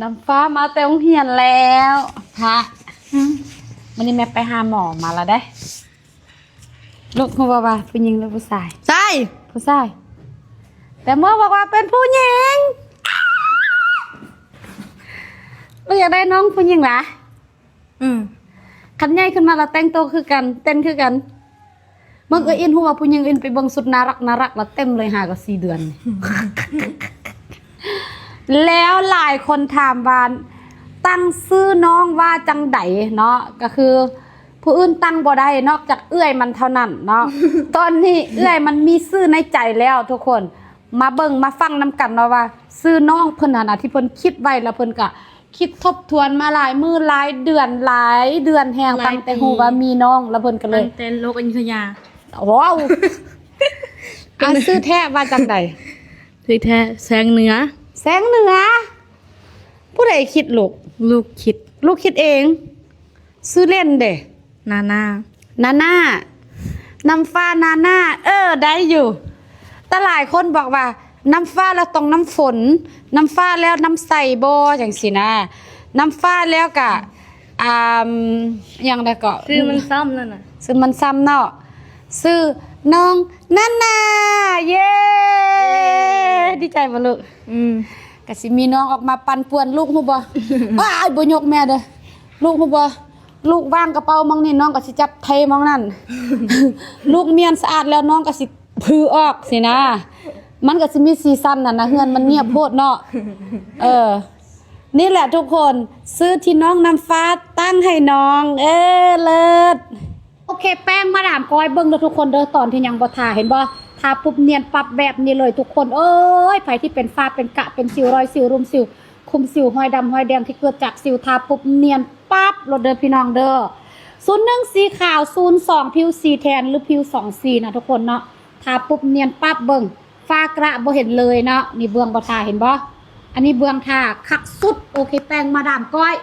น้ำฟ้ามาแต่โรงเรียนแล้วพระวันนี้แม่ไปหาหมอมาแล้วได้ลูกเขาบอกว่าผู้หญิงหรือผู้ชายใช่ผู้ชายแต่หมอบอกว่าเป็นผู้หญิงลูกอยากได้น้องผู้หญิงเหรอคันใหญ่ขึ้นมาแล้วแต่งตัวคือกันเต้นคือกันเมื่ออินหัวผู้หญิงอินไปเบิ่งสุดน่ารักแล้วเต็มเลยหาก็4 เดือน แล้วหลายคนถามว่าตั้งชื่อน้องว่าจังไดเนาะก็คือผู้อื่นตั้งบ่ได้นอกจากเอื้อยมันเท่านั้นเนาะ ตอนนี้เอื้อยมันมีชื่อในใจแล้วทุกคนมาเบิ่งมาฟังนำกันเนาะว่าชื่อน้องเพิ่นน่ะที่เพิ่นคิดไว้แล้วเพิ่นก็คิดทบทวนมาหลายมื้อหลายเดือนแฮงตั้งแต่ฮู้ว่ามีน้องแล้วเพิ่นก็เลยตั้งแต่โลกอยุธยาว้าวชื่อแท้ว่าจังไดคือแท้แสงเหนือแสงเหนือผู้ใดคิดลูกคิดเองซื้อเล่นเด้นาน่าน้ำฟ้านาน่าได้อยู่แต่หลายคนบอกว่าน้ำฟ้าแล้วต้องน้ำฝนน้ำฟ้าแล้วน้ำใสบ่จังซี่นะน้ำฟ้าแล้วก็อย่างใดก็ซื้อมันซ้ำนั่นน่ะซื้อมันซ้ำเนาะซื้อน้องนาน่าเย้ดีใจบ่ลูกก็สิมีน้องออกมาปั่นป่วนลูกฮู้บ่ อ้ายบ่ยกแม่เด้อลูกฮู้บ่ลูกวางกระเป๋ามองนี่น้องก็สิจับเทมองนั่น ลูกเมียนสะอาดแล้วน้องก็สิพือออกสินะมันก็สิมีซีซั่นน่ะนะเฮือนมันเงียบโพดเนาะ นี่แหละทุกคนซื้อที่น้องน้ำฟ้าตั้งให้น้องเลิศโอเคแป้งมาดามก้อยเบิ่งเด้อทุกคนเด้อตอนที่ยังบ่ทาเห็นบ่ทาปุ๊บเนียนปั๊บแบบนี้เลยทุกคนเอ้ยไผที่เป็นฝ้าเป็นกะเป็นสิวรอยสิวรุมสิวคุมสิวห้อยดำห้อยแดงที่เกิดจากสิวทาปุ๊บเนียนปั๊บรถเด้อพี่น้องเด้อ01สีขาว02ผิวสีแทนหรือผิว2สีนะทุกคนเนาะทาปุ๊บเนียนปั๊บเบิ่งฝ้ากระบ่เห็นเลยเนาะนี่เบื้องบ่ทาเห็นบ่อันนี้เบื้องทาคักสุดโอเคแป้งมาดามก้อย